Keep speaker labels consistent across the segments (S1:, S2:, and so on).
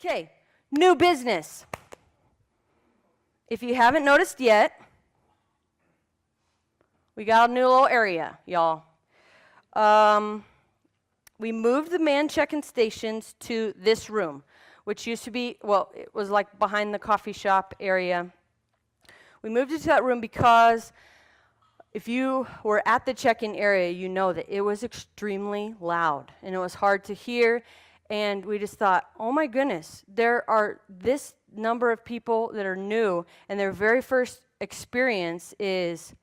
S1: Okay, new business. If you haven't noticed yet, we got a new little area, y'all. We moved the man check-in stations to this room, which used to be, well, it was like behind the coffee shop area. We moved it to that room because if you were at the check-in area, you know that it was extremely loud and it was hard to hear. And we just thought, oh my goodness, there are this number of people that are new, and their very first experience is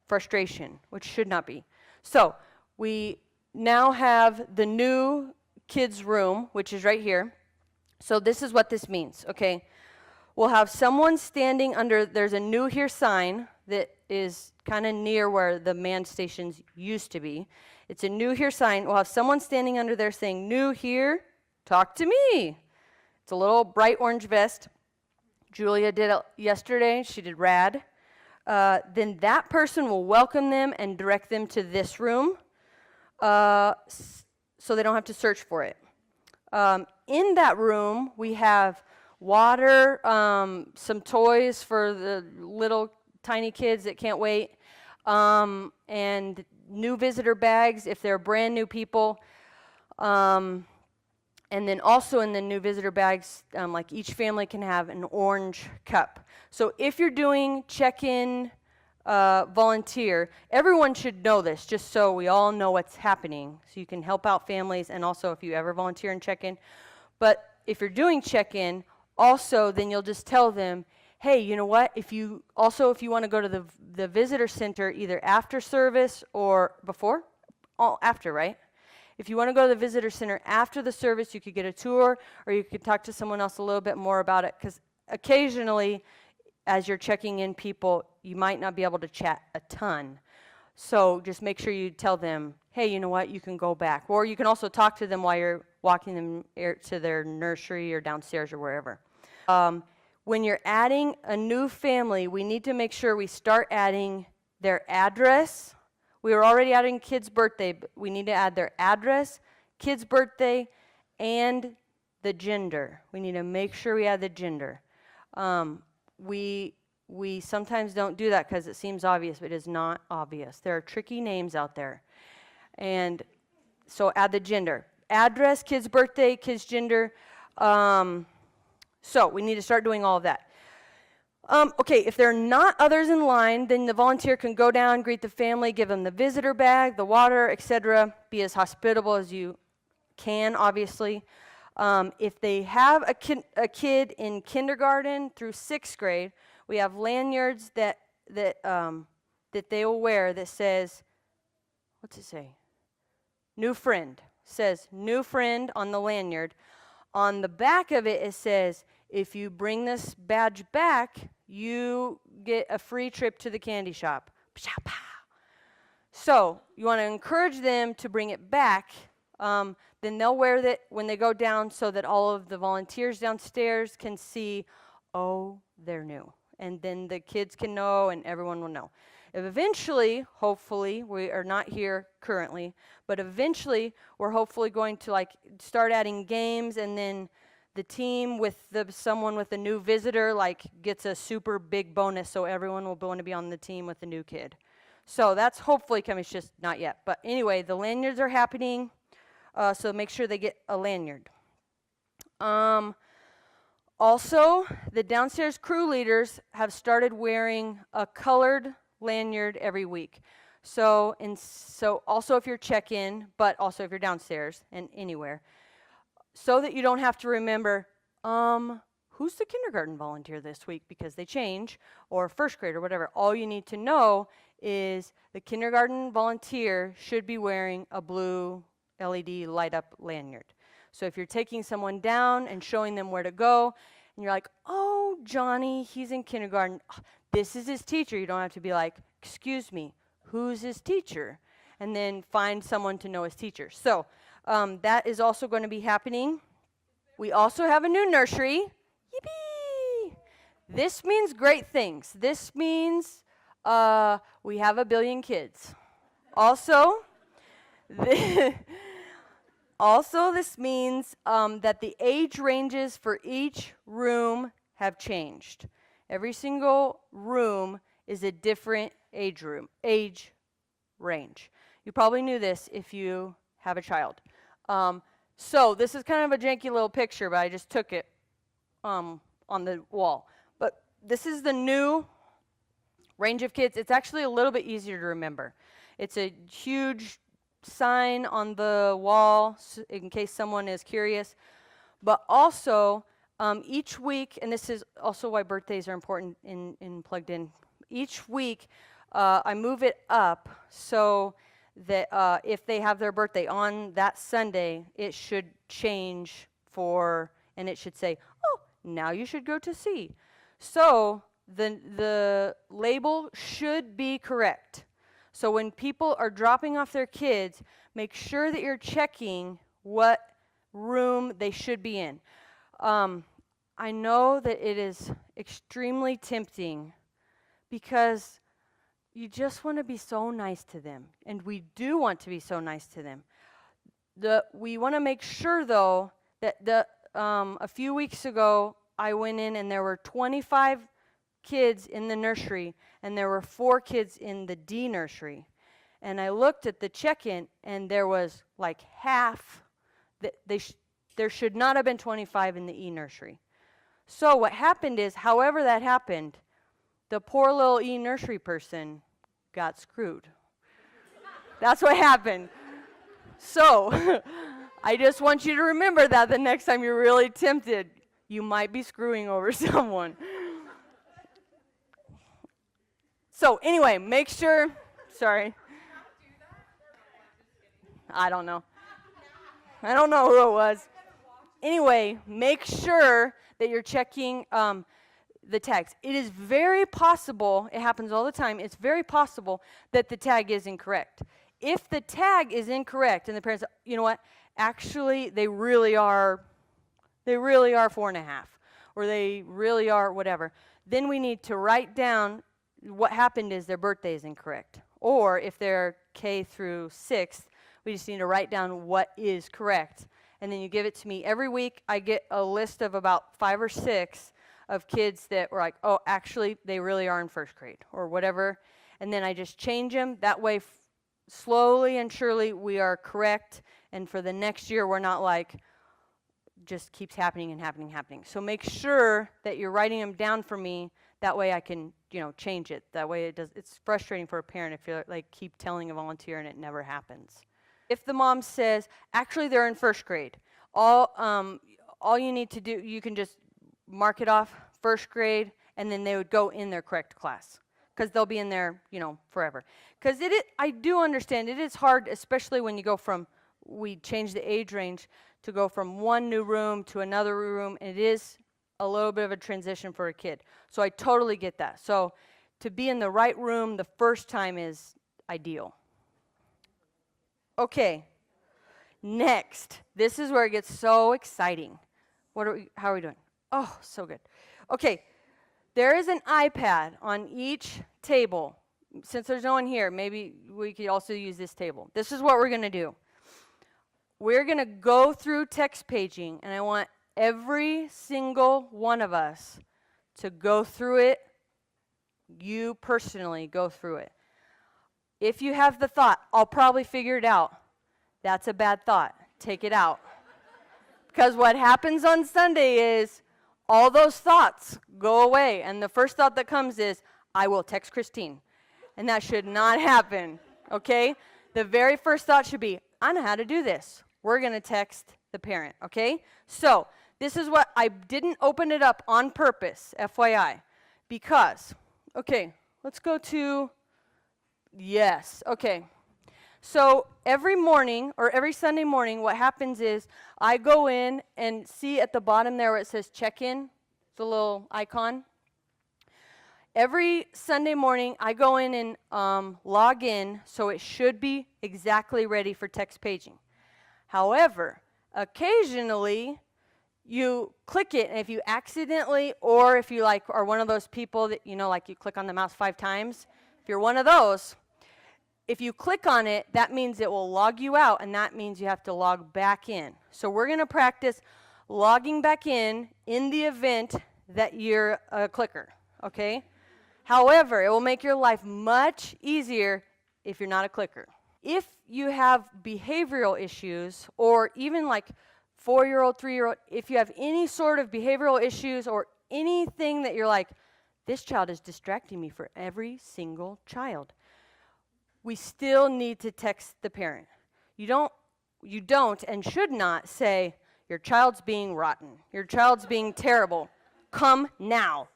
S1: frustration, which should not be. So we now have the new kids' room, which is right here. So this is what this means, okay? We'll have someone standing under, there's a new here sign that is kind of near where the man stations used to be. It's a new here sign. We'll have someone standing under there saying, new here, talk to me. It's a little bright orange vest. Julia did it yesterday. She did rad. Then that person will welcome them and direct them to this room so they don't have to search for it. In that room, we have water, some toys for the little tiny kids that can't wait, and new visitor bags if they're brand new people. And then also in the new visitor bags, like each family can have an orange cup. So if you're doing check-in volunteer, everyone should know this, just so we all know what's happening, so you can help out families, and also if you ever volunteer in check-in. But if you're doing check-in, also then you'll just tell them, hey, you know what, if you want to go to the visitor center either after service or before, after, right? If you want to go to the visitor center after the service, you could get a tour, or you could talk to someone else a little bit more about it, because occasionally, as you're checking in people, you might not be able to chat a ton. So just make sure you tell them, hey, you know what, you can go back. Or you can also talk to them while you're walking them to their nursery or downstairs or wherever. When you're adding a new family, we need to make sure we start adding their address. We were already adding kids' birthday, but we need to add their address, kids' birthday, and the gender. We need to make sure we add the gender. We sometimes don't do that because it seems obvious, but it is not obvious. There are tricky names out there. And so add the gender. Address, kids' birthday, kids' gender. So we need to start doing all of that. Okay, if there are not others in line, then the volunteer can go down, greet the family, give them the visitor bag, the water, etc. Be as hospitable as you can, obviously. If they have a kid in kindergarten through 6th grade, we have lanyards that they will wear that says, what's it say? New friend. Says new friend on the lanyard. On the back of it, it says, if you bring this badge back, you get a free trip to the candy shop. So you want to encourage them to bring it back. Then they'll wear that when they go down so that all of the volunteers downstairs can see, oh, they're new. And then the kids can know and everyone will know. Eventually, hopefully, we are not here currently, but eventually we're hopefully going to start adding games, and then the team with someone with a new visitor gets a super big bonus, so everyone will want to be on the team with the new kid. So that's hopefully coming, it's just not yet. But anyway, the lanyards are happening, so make sure they get a lanyard. Also, the downstairs crew leaders have started wearing a colored lanyard every week. So also if you're check-in, but also if you're downstairs and anywhere, so that you don't have to remember, who's the kindergarten volunteer this week, because they change, or 1st grade or whatever. All you need to know is the kindergarten volunteer should be wearing a blue LED light-up lanyard. So if you're taking someone down and showing them where to go, and you're like, oh, Johnny, he's in kindergarten. This is his teacher. You don't have to be like, excuse me, who's his teacher? And then find someone to know his teacher. So that is also going to be happening. We also have a new nursery. Yippee! This means great things. This means we have 1 billion kids. Also, Also, this means that the age ranges for each room have changed. Every single room is a different age range. You probably knew this if you have a child. So this is kind of a janky little picture, but I just took it on the wall. But this is the new range of kids. It's actually a little bit easier to remember. It's a huge sign on the wall in case someone is curious. But also, each week, and this is also why birthdays are important in Plugged In, each week I move it up so that if they have their birthday on that Sunday, it should change and it should say, oh, now you should go to C. So the label should be correct. So when people are dropping off their kids, make sure that you're checking what room they should be in. I know that it is extremely tempting because you just want to be so nice to them, and we do want to be so nice to them. We want to make sure, though, that a few weeks ago, I went in and there were 25 kids in the nursery, and there were 4 kids in the D nursery. And I looked at the check-in, and there was like half. There should not have been 25 in the E nursery. So what happened is, however that happened, the poor little E nursery person got screwed. That's what happened. So I just want you to remember that the next time you're really tempted, you might be screwing over someone. So anyway, make sure, sorry. I don't know. I don't know who it was. Anyway, make sure that you're checking the tags. It is very possible, it happens all the time, it's very possible that the tag is incorrect. If the tag is incorrect and the parents, you know what, actually they really are 4.5, or they really are whatever, then we need to write down what happened is their birthday is incorrect. Or if they're K through 6th, we just need to write down what is correct. And then you give it to me. Every week I get a list of about 5 or 6 of kids that were like, oh, actually, they really are in 1st grade or whatever. And then I just change them. That way, slowly and surely, we are correct. And for the next year, we're not like, just keeps happening and happening and happening. So make sure that you're writing them down for me. That way I can, change it. That way it's frustrating for a parent if you like keep telling a volunteer and it never happens. If the mom says, actually they're in 1st grade, all you need to do, you can just mark it off 1st grade, and then they would go in their correct class because they'll be in there, forever. Because I do understand it is hard, especially when you go we change the age range to go from one new room to another room, and it is a little bit of a transition for a kid. So I totally get that. So to be in the right room the first time is ideal. Okay, next. This is where it gets so exciting. How are we doing? Oh, so good. Okay, there is an iPad on each table. Since there's no one here, maybe we could also use this table. This is what we're going to do. We're going to go through text paging, and I want every single one of us to go through it. You personally go through it. If you have the thought, I'll probably figure it out, that's a bad thought. Take it out. Because what happens on Sunday is all those thoughts go away, and the first thought that comes is, I will text Christine. And that should not happen, okay? The very first thought should be, I know how to do this. We're going to text the parent, okay? So this is what I didn't open it up on purpose, FYI, because, okay, let's go to, yes, okay. So every morning, or every Sunday morning, what happens is I go in and see at the bottom there where it says check-in, the little icon. Every Sunday morning, I go in and log in, so it should be exactly ready for text paging. However, occasionally, you click it, and if you accidentally, or if you are one of those people that, you click on the mouse 5 times, if you're one of those, If you click on it, that means it will log you out, and that means you have to log back in. So we're going to practice logging back in the event that you're a clicker, okay? However, it will make your life much easier if you're not a clicker. If you have behavioral issues, or even like 4-year-old, 3-year-old, if you have any sort of behavioral issues or anything that you're like, this child is distracting me, for every single child, we still need to text the parent. You don't and should not say, your child's being rotten, your child's being terrible, come now.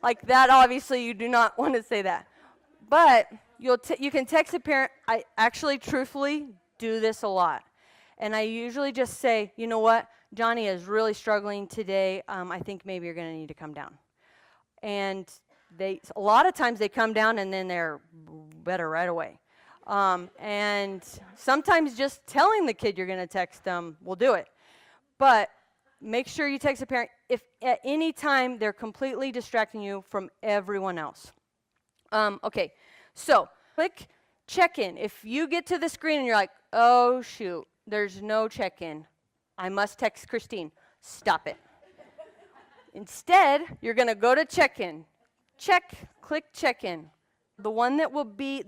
S1: Like that, obviously, you do not want to say that. But you can text a parent. I actually, truthfully, do this a lot. And I usually just say, you know what, Johnny is really struggling today. I think maybe you're going to need to come down. And a lot of times they come down and then they're better right away. And sometimes just telling the kid you're going to text them will do it. But make sure you text a parent if at any time they're completely distracting you from everyone else. Okay, so click check-in. If you get to the screen and you're like, oh shoot, there's no check-in, I must text Christine. Stop it. Instead, you're going to go to check-in. Click check-in. The one that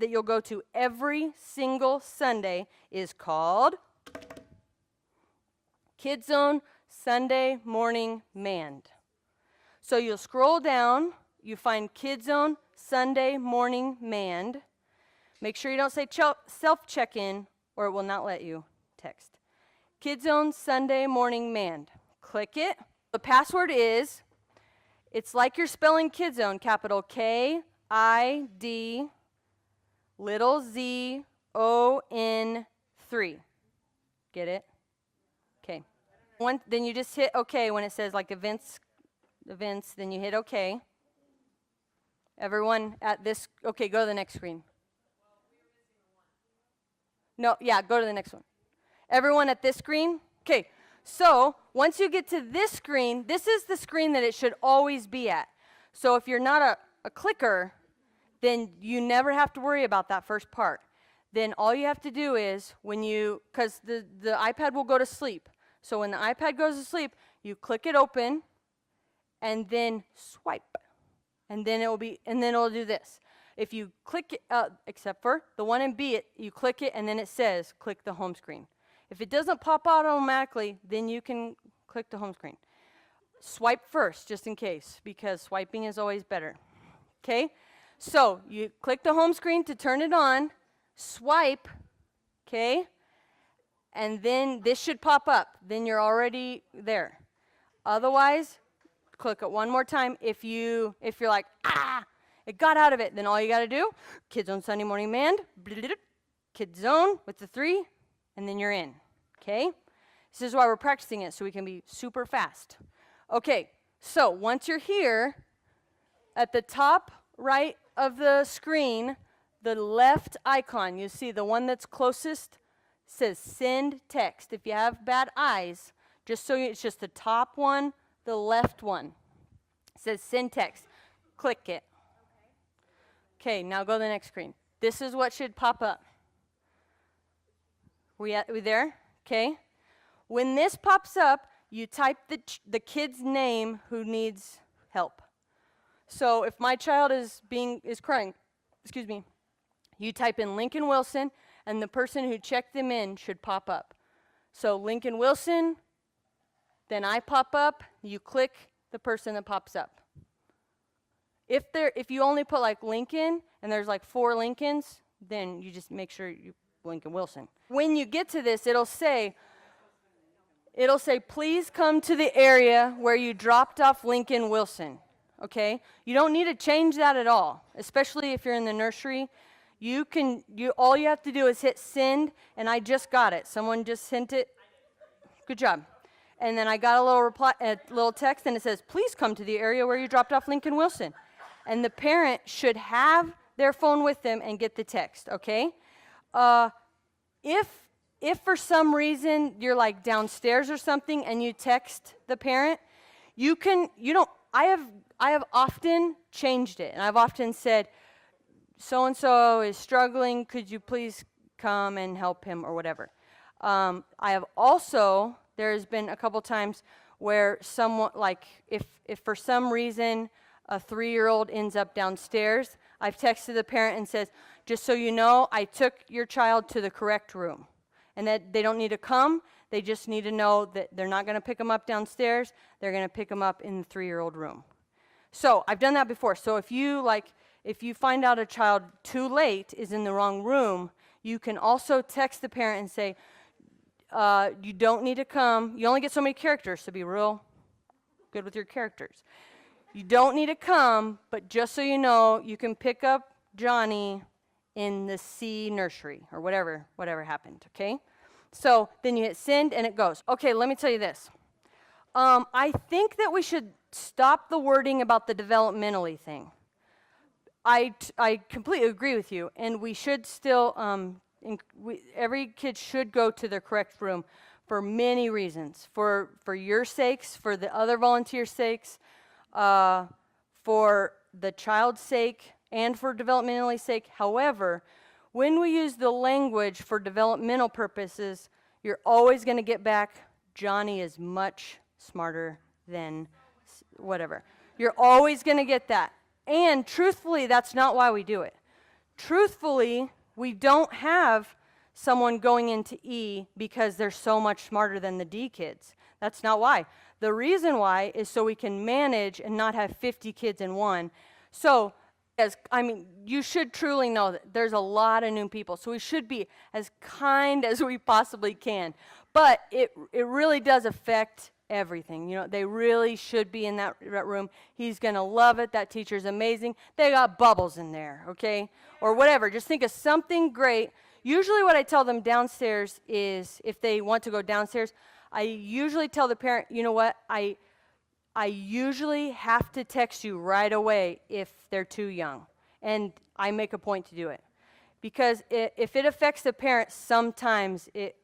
S1: you'll go to every single Sunday is called Kids Zone Sunday Morning Manned. So you'll scroll down, you find Kids Zone Sunday Morning Manned. Make sure you don't say self-check-in or it will not let you text. Kids Zone Sunday Morning Manned. Click it. The password is, it's like you're spelling Kids Zone, capital K-I-D, little Z-O-N 3. Get it? Okay. Then you just hit OK when it says like events, then you hit OK. Everyone at this, okay, go to the next screen. No, yeah, go to the next one. Everyone at this screen? Okay, so once you get to this screen, this is the screen that it should always be at. So if you're not a clicker, then you never have to worry about that first part. Then all you have to do is because the iPad will go to sleep. So when the iPad goes to sleep, you click it open and then swipe. And then it'll do this. If you click it, except for the one in B, you click it and then it says click the home screen. If it doesn't pop out automatically, then you can click the home screen. Swipe first, just in case, because swiping is always better. Okay? So you click the home screen to turn it on, swipe, okay? And then this should pop up. Then you're already there. Otherwise, click it one more time. If you're like, it got out of it, then all you got to do, Kids Zone Sunday Morning Manned, Kids Zone with the 3, and then you're in, okay? This is why we're practicing it, so we can be super fast. Okay, so once you're here, at the top right of the screen, the left icon, you see the one that's closest says send text. If you have bad eyes, it's just the top one, the left one. It says send text. Click it. Okay, now go to the next screen. This is what should pop up. We there? Okay. When this pops up, you type the kid's name who needs help. So if my child is crying, you type in Lincoln Wilson, and the person who checked them in should pop up. So Lincoln Wilson, then I pop up, you click the person that pops up. If you only put like Lincoln and there's like 4 Lincolns, then you just make sure you Lincoln Wilson. When you get to this, it'll say, please come to the area where you dropped off Lincoln Wilson. Okay? You don't need to change that at all, especially if you're in the nursery. All you have to do is hit send, and I just got it. Someone just sent it. Good job. And then I got a little text, and it says, please come to the area where you dropped off Lincoln Wilson. And the parent should have their phone with them and get the text, okay? If for some reason you're like downstairs or something and you text the parent, I have often changed it, and I've often said, so-and-so is struggling, could you please come and help him or whatever. I have also, there's been a couple times where someone, like if for some reason a 3-year-old ends up downstairs, I've texted the parent and says, just so you know, I took your child to the correct room. And that they don't need to come, they just need to know that they're not going to pick them up downstairs, they're going to pick them up in the 3-year-old room. So I've done that before. So if you find out a child too late is in the wrong room, you can also text the parent and say, you don't need to come. You only get so many characters, so be real good with your characters. You don't need to come, but just so you know, you can pick up Johnny in the C nursery or whatever happened, okay? So then you hit send and it goes. Okay, let me tell you this. I think that we should stop the wording about the developmentally thing. I completely agree with you, and we should still, every kid should go to their correct room for many reasons. For your sakes, for the other volunteers' sakes, for the child's sake, and for developmentally sake. However, when we use the language for developmental purposes, you're always going to get back, Johnny is much smarter than whatever. You're always going to get that. And truthfully, that's not why we do it. Truthfully, we don't have someone going into E because they're so much smarter than the D kids. That's not why. The reason why is so we can manage and not have 50 kids in one. So, you should truly know that there's a lot of new people, so we should be as kind as we possibly can. But it really does affect everything. You know, they really should be in that room. He's going to love it. That teacher's amazing. They got bubbles in there, okay? Or whatever. Just think of something great. Usually what I tell them downstairs is, if they want to go downstairs, I usually tell the parent, you know what, I usually have to text you right away if they're too young. And I make a point to do it. Because if it affects the parent, sometimes it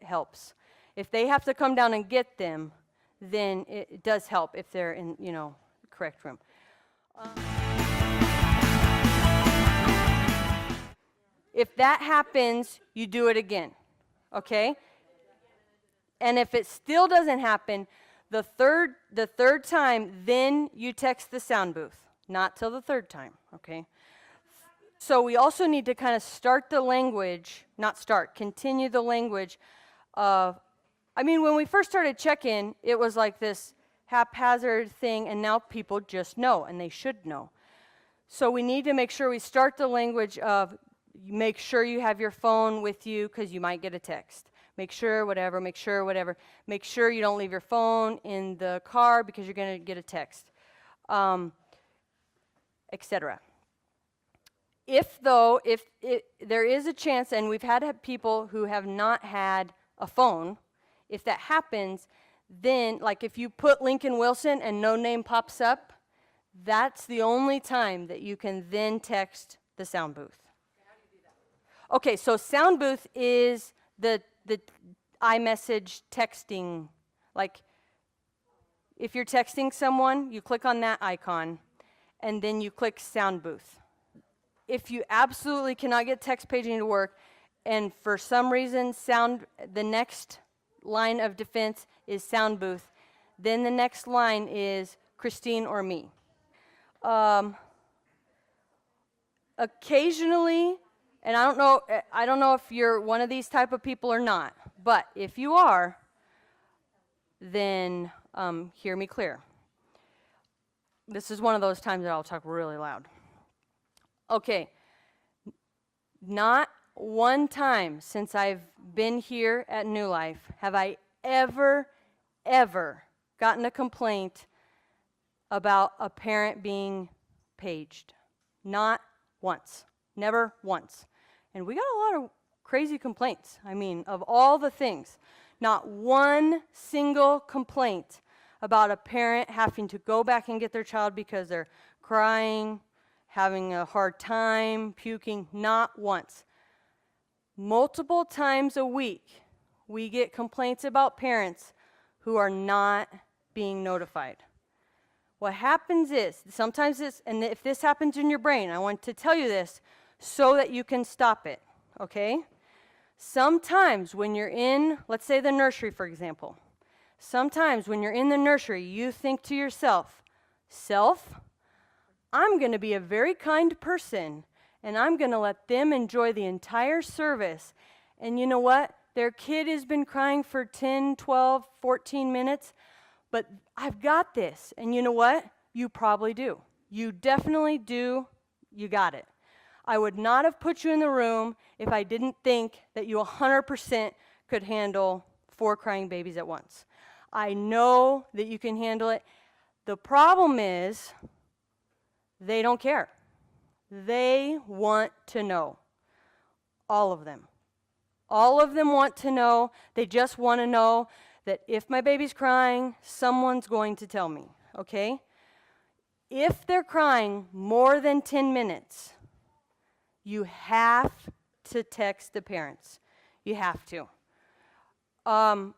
S1: helps. If they have to come down and get them, then it does help if they're in, the correct room. If that happens, you do it again, okay? And if it still doesn't happen, the third time, then you text the sound booth. Not till the third time, okay? So we also need to kind of continue the language of, when we first started check-in, it was like this haphazard thing, and now people just know, and they should know. So we need to make sure we start the language of, make sure you have your phone with you because you might get a text. Make sure whatever. Make sure you don't leave your phone in the car because you're going to get a text, etc. If there is a chance, and we've had people who have not had a phone, if that happens, then, like if you put Lincoln Wilson and no name pops up, that's the only time that you can then text the sound booth. How do you do that? Okay, so sound booth is the iMessage texting. Like, if you're texting someone, you click on that icon, and then you click sound booth. If you absolutely cannot get text paging to work, and for some reason the next line of defense is sound booth, then the next line is Christine or me. Occasionally, and I don't know if you're one of these type of people or not, but if you are, then hear me clear. This is one of those times that I'll talk really loud. Okay, not one time since I've been here at New Life have I ever gotten a complaint about a parent being paged. Not once. Never once. And we got a lot of crazy complaints. Of all the things, not one single complaint about a parent having to go back and get their child because they're crying, having a hard time, puking. Not once. Multiple times a week, we get complaints about parents who are not being notified. What happens is, sometimes this, and if this happens in your brain, I want to tell you this so that you can stop it, okay? Sometimes when you're in, let's say the nursery, for example, sometimes when you're in the nursery, you think to yourself, self, I'm going to be a very kind person, and I'm going to let them enjoy the entire service. And you know what? Their kid has been crying for 10, 12, 14 minutes, but I've got this. And you know what? You probably do. You definitely do. You got it. I would not have put you in the room if I didn't think that you 100% could handle 4 crying babies at once. I know that you can handle it. The problem is they don't care. They want to know. All of them. All of them want to know. They just want to know that if my baby's crying, someone's going to tell me, okay? If they're crying more than 10 minutes, you have to text the parents. You have to. A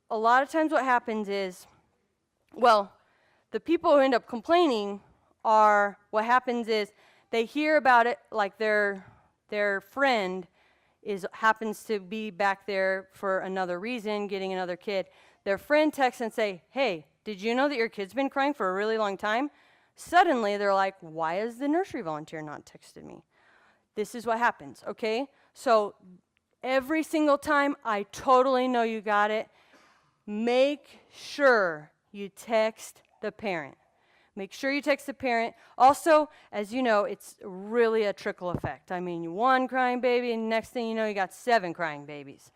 S1: lot of times what happens is, well, the people who end up complaining are, what happens is they hear about it like their friend happens to be back there for another reason, getting another kid. Their friend texts and say, hey, did you know that your kid's been crying for a really long time? Suddenly, they're like, why has the nursery volunteer not texted me? This is what happens, okay? So every single time, I totally know you got it. Make sure you text the parent. Make sure you text the parent. Also, as you know, it's really a trickle effect. I mean, 1 crying baby, and next thing you know, you got 7 crying babies.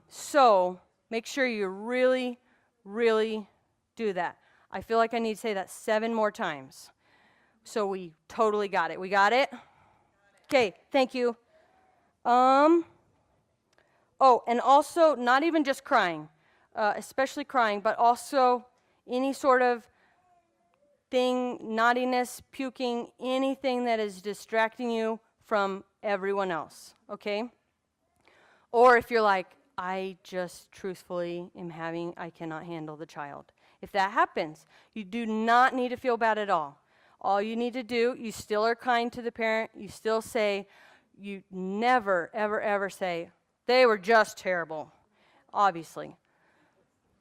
S1: So make sure you really, really do that. I feel like I need to say that 7 more times. So we totally got it. We got it? Okay, thank you. Oh, and also, not even just crying, especially crying, but also any sort of thing, naughtiness, puking, anything that is distracting you from everyone else, okay? Or if you're like, I just truthfully I cannot handle the child. If that happens, you do not need to feel bad at all. All you need to do, you still are kind to the parent. You still say, you never, ever, ever say, they were just terrible, obviously.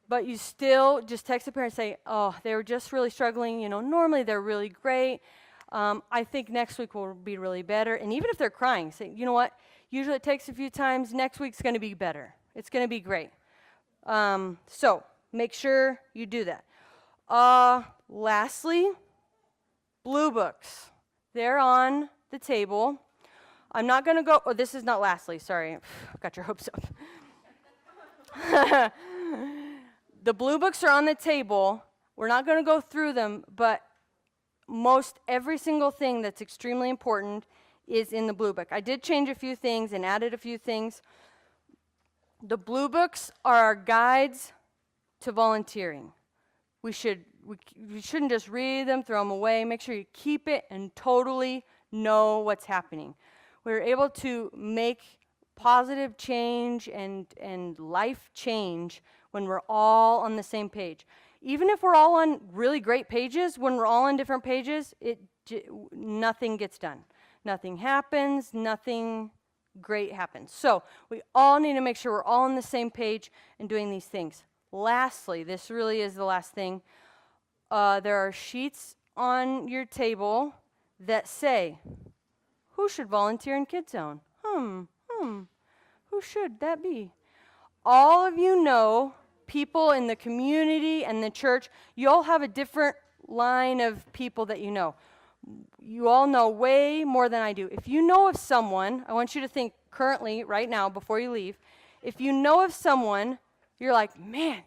S1: But you still just text the parent and say, oh, they were just really struggling. You know, normally they're really great. I think next week will be really better. And even if they're crying, say, you know what? Usually it takes a few times. Next week's going to be better. It's going to be great. So make sure you do that. Lastly, blue books. They're on the table. I'm not going to go, oh, this is not lastly, sorry. Got your hopes up. The blue books are on the table. We're not going to go through them, but most every single thing that's extremely important is in the blue book. I did change a few things and added a few things. The blue books are our guides to volunteering. We shouldn't just read them, throw them away. Make sure you keep it and totally know what's happening. We're able to make positive change and life change when we're all on the same page. Even if we're all on really great pages, when we're all on different pages, nothing gets done. Nothing happens, nothing great happens. So we all need to make sure we're all on the same page and doing these things. Lastly, this really is the last thing. There are sheets on your table that say, who should volunteer in Kids Zone? Who should that be? All of you know people in the community and the church. You all have a different line of people that you know. You all know way more than I do. If you know of someone, I want you to think currently, right now, before you leave, if you know of someone, you're like, man,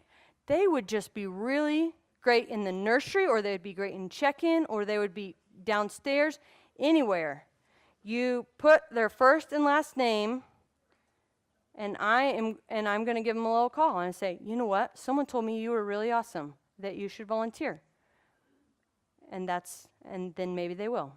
S1: they would just be really great in the nursery, or they'd be great in check-in, or they would be downstairs, anywhere. You put their first and last name, and I'm going to give them a little call and say, you know what? Someone told me you were really awesome, that you should volunteer. And then maybe they will.